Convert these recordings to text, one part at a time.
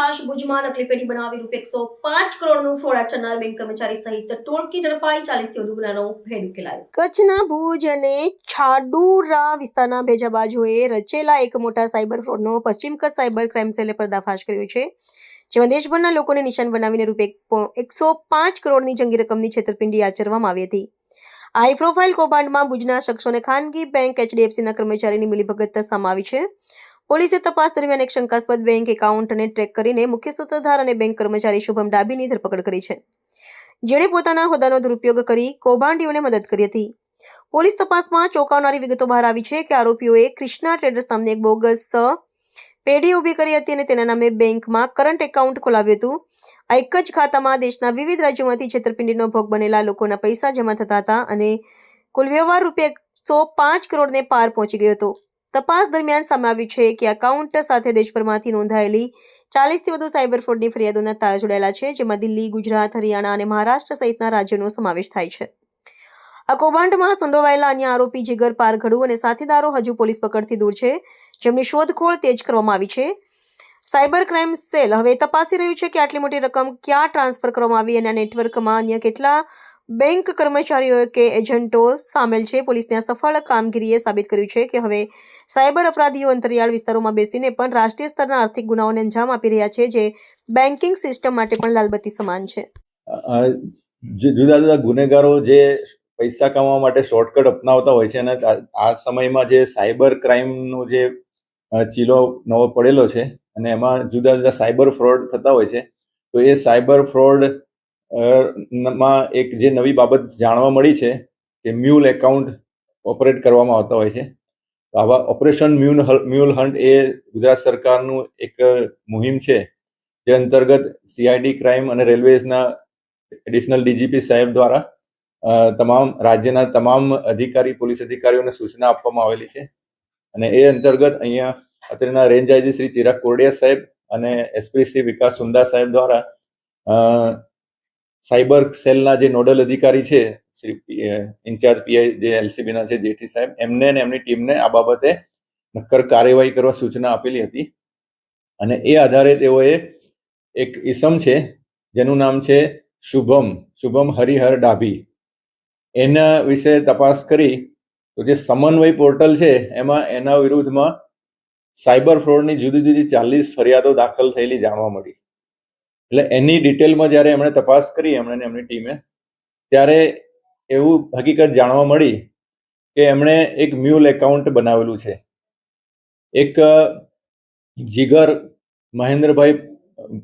પર્દાફાશ ભુજમાં નકલી પેઢી બનાવી ₹105 કરોડનું ફ્રોડ આચરનાર બેંક કર્મચારી સહિત ટોળકી ઝડપાઈ 40 થી વધુ ગુનાનો ભેદ ઉકેલાયો. કચ્છના ભુજ અને છાડુરા વિસ્તારના ભેજા બાજુએ રચેલા એક મોટા સાયબર ફ્રોડનો પશ્ચિમ કચ્છ સાયબર ક્રાઇમ સેલે પર્દાફાશ કર્યો છે, જેમાં દેશભરના લોકોને નિશાન બનાવીને ₹105 કરોડની જંગી રકમની છેતરપિંડી આચરવામાં આવી હતી. હાઈ પ્રોફાઇલ કૌભાંડમાં ભુજના શખ્સોને ખાનગી બેંક HDFCના કર્મચારીની મિલીભગત સમાવી છે. પોલીસે તપાસ દરમિયાન એક શંકાસ્પદ બેંક એકાઉન્ટને ટ્રેક કરીને મુખ્ય સૂત્રધાર અને બેંક કર્મચારી શુભમ ડાબીની ધરપકડ કરી છે, જેણે પોતાના હોદ્દાનો દુરુપયોગ કરી કૌભાંડીઓને મદદ કરી હતી. પોલીસ તપાસમાં ચોંકાવનારી વિગતો બહાર આવી છે કે આરોપીઓએ ક્રિષ્ના ટ્રેડર્સ નામની એક બોગસ પેઢી ઊભી કરી હતી અને તેના નામે બેંકમાં કરંટ એકાઉન્ટ ખોલાવ્યું હતું. આ એક જ ખાતામાં દેશના વિવિધ રાજ્યોમાંથી છેતરપિંડીનો ભોગ બનેલા લોકોના પૈસા જમા થતા હતા અને કુલ વ્યવહાર ₹105 કરોડને પાર પહોંચી ગયો હતો. તપાસ દરમિયાન સામે આવ્યું છે કે એકાઉન્ટ સાથે દેશભરમાંથી નોંધાયેલી 40 થી વધુ સાયબર ફ્રોડની ફરિયાદોના તાળા જોડાયેલા છે, જેમાં દિલ્હી, ગુજરાત, હરિયાણા અને મહારાષ્ટ્ર સહિતના રાજ્યોનો સમાવેશ થાય છે. આ કૌભાંડમાં સંડોવાયેલા અન્ય આરોપી જીગર પારઘડુ અને સાથીદારો હજુ પોલીસ પકડથી દૂર છે, જેમની શોધખોળ તેજ કરવામાં આવી છે. સાયબર ક્રાઇમ સેલ હવે તપાસી રહ્યું છે કે આટલી મોટી રકમ ક્યાં ટ્રાન્સફર કરવામાં આવી અને આ નેટવર્કમાં અન્ય કેટલા બેંક કર્મચારીઓ કે એજન્ટો સામેલ છે. પોલીસની આ સફળ કામગીરીએ સાબિત કર્યું છે કે હવે સાયબર અપરાધીઓ અંતરિયાળ વિસ્તારોમાં બેસીને પણ રાષ્ટ્રીય સ્તરના આર્થિક ગુનાઓને અંજામ આપી રહ્યા છે, જે બેન્કિંગ સિસ્ટમ માટે પણ લાલબત્તી સમાન છે. જુદા જુદા ગુનેગારો જે પૈસા કમાવા માટે શોર્ટકટ અપનાવતા હોય છે અને આ સમયમાં જે સાયબર ક્રાઇમનો જે ચીલો નવો પડેલો છે અને એમાં જુદા જુદા સાયબર ફ્રોડ થતા હોય છે, તો એ સાયબર ફ્રોડ માં એક જે નવી બાબત જાણવા મળી છે કે મ્યુલ એકાઉન્ટ ઓપરેટ કરવામાં આવતા હોય છે. આવા ઓપરેશન મ્યુલ હન્ટ એ ગુજરાત સરકારનું એક મુહિમ છે, જે અંતર્ગત CID ક્રાઇમ અને રેલવેઝના એડિશનલ DGP સાહેબ દ્વારા તમામ રાજ્યના તમામ પોલીસ અધિકારીઓને સૂચના આપવામાં આવેલી છે. અને એ અંતર્ગત અહીંયા અત્રેના રેન્જ IG શ્રી ચિરાગ કોરડિયા સાહેબ અને SP શ્રી વિકાસ સુંદા સાહેબ દ્વારા સાયબર સેલના જે નોડલ અધિકારી છે શ્રી ઇન્ચાર્જ PI જે LCBના છે જેઠી સાહેબ, એમને અને એમની ટીમને આ બાબતે નક્કર કાર્યવાહી કરવા સૂચના આપેલી હતી. અને એ આધારે તેઓએ એક ઈસમ છે જેનું નામ છે શુભમ હરિહર ડાભી, એના વિશે તપાસ કરી તો જે સમન્વય પોર્ટલ છે એમાં એના વિરુદ્ધમાં સાયબર ફ્રોડની જુદી જુદી 40 ફરિયાદો દાખલ થયેલી જાણવા મળી. એટલે એની ડિટેલમાં જ્યારે એમણે તપાસ કરી એમની ટીમે, ત્યારે એવું હકીકત જાણવા મળી કે એમણે એક મ્યુલ એકાઉન્ટ બનાવેલું છે. એક જીગર મહેન્દ્રભાઈ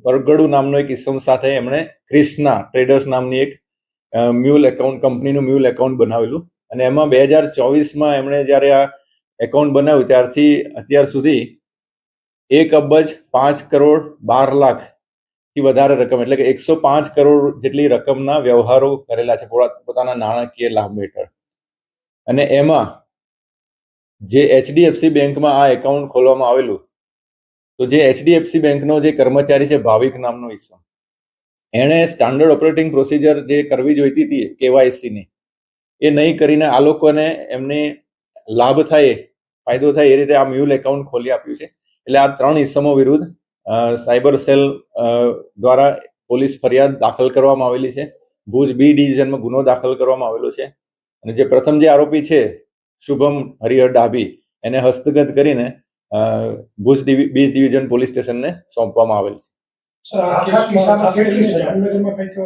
પરગડુ નામનો એક ઇસમ સાથે એમણે ક્રિષ્ના ટ્રેડર્સ નામની એક મ્યુલ એકાઉન્ટ કંપનીનું મ્યુલ એકાઉન્ટ બનાવેલું અને એમાં 2024માં એમણે જ્યારે આ એકાઉન્ટ બનાવ્યું ત્યારથી અત્યાર સુધી 1,05,12,00,000 થી વધારે રકમ એટલે કે 105 કરોડ જેટલી રકમના વ્યવહારો કરેલા છે પોતાના નાણાકીય લાભ હેઠળ. અને એમાં જે HDFC બેંકમાં આ એકાઉન્ટ ખોલવામાં આવેલું, તો જે HDFC બેંકનો જે કર્મચારી છે ભાવિક નામનો ઈસમ, એણે સ્ટાન્ડર્ડ ઓપરેટિંગ પ્રોસિજર જે કરવી જોઈતી હતી KYC ની, એ નહીં કરીને આ લોકોને એમને લાભ થાય, ફાયદો થાય એ રીતે આ મ્યુલ એકાઉન્ટ ખોલી આપ્યું છે. એટલે આ 3 ઈસમો વિરુદ્ધ સાયબર સેલ દ્વારા પોલીસ ફરિયાદ દાખલ કરવામાં આવેલી છે. ભુજ B ડિવિઝનમાં ગુનો દાખલ કરવામાં આવેલો છે. અને જે પ્રથમ જે આરોપી છે શુભમ હરિહર ડાભી, એને હસ્તગત કરીને ભુજ B ડિવિઝન પોલીસ સ્ટેશનને સોંપવામાં આવેલ છે. સર, આ કિસ્સામાં કેટલી જામનગરમાં કંઈક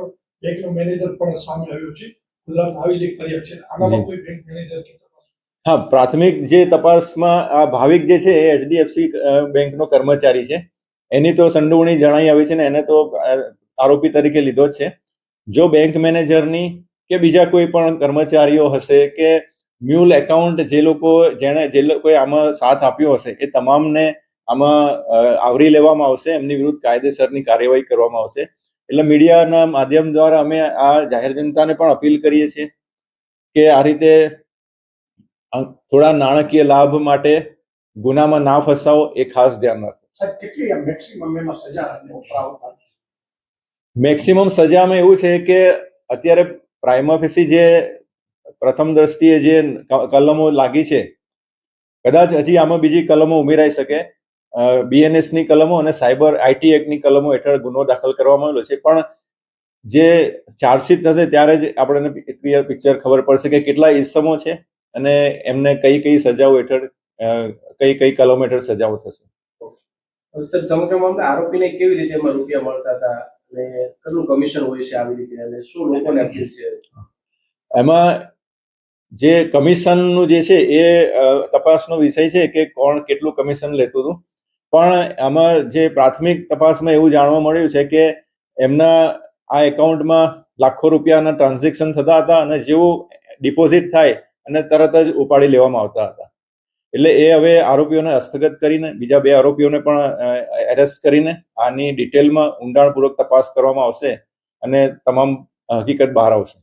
બેંકનો મેનેજર પણ સામે આવ્યો છે. ગુજરાતમાં આવી એક ફરિયાદ છે. આમાં કોઈ બેંક મેનેજર કે હા, પ્રાથમિક જે તપાસમાં આ ભાવિક જે છે એ HDFC બેંકનો કર્મચારી છે. એની તો સંડોવણી જણાઈ આવી છે ને એને તો આરોપી તરીકે લીધો જ છે. જો બેંક મેનેજરની કે બીજા કોઈ પણ કર્મચારીઓ હશે કે મ્યુલ એકાઉન્ટ જે લોકોએ આમાં સાથ આપ્યો હશે, એ તમામને આમાં આવરી લેવામાં આવશે, એમની વિરુદ્ધ કાયદેસરની કાર્યવાહી કરવામાં આવશે. એટલે મીડિયાના માધ્યમ દ્વારા અમે આ જાહેર જનતાને પણ અપીલ કરીએ છીએ કે આ રીતે થોડા નાણાકીય લાભ માટે ગુનામાં ના ફસાવો, એ ખાસ ધ્યાન રાખો. મેક્સિમમ સજામાં એવું છે કે અત્યારે પ્રાઇમા ફેસી જે પ્રથમ દ્રષ્ટિએ જે કલમો લાગી છે, કદાચ હજી આમાં બીજી કલમો ઉમેરાઈ શકે. BNS ની કલમો અને સાયબર IT એક્ટની કલમો હેઠળ ગુનો દાખલ કરવામાં આવેલો છે. પણ જે ચાર્જશીટ થશે ત્યારે જ આપણને ક્લિયર પિક્ચર ખબર પડશે કે કેટલા ઇસમો છે અને એમને કઈ કઈ સજાઓ હેઠળ કઈ કઈ કલમ હેઠળ સજાઓ થશે. સર, સમગ્ર મામલે આરોપીને કેવી રીતે એમાં રૂપિયા મળતા હતા અને કેટલું કમિશન હોય છે આવી રીતે, અને શું લોકોને અપીલ છે? એમાં જે કમિશનનું જે છે એ તપાસનો વિષય છે કે કોણ કેટલું કમિશન લેતું હતું. પણ આમાં જે પ્રાથમિક તપાસમાં એવું જાણવા મળ્યું છે કે એમના આ એકાઉન્ટમાં લાખો રૂપિયાના ટ્રાન્ઝેક્શન થતા હતા અને જેવું ડિપોઝિટ થાય અને તરત જ ઉપાડી લેવામાં આવતા હતા. એટલે એ હવે આરોપીઓને હસ્તગત કરીને બીજા 2 આરોપીઓને પણ એરેસ્ટ કરીને આની ડિટેલમાં ઊંડાણપૂર્વક તપાસ કરવામાં આવશે અને તમામ હકીકત બહાર આવશે.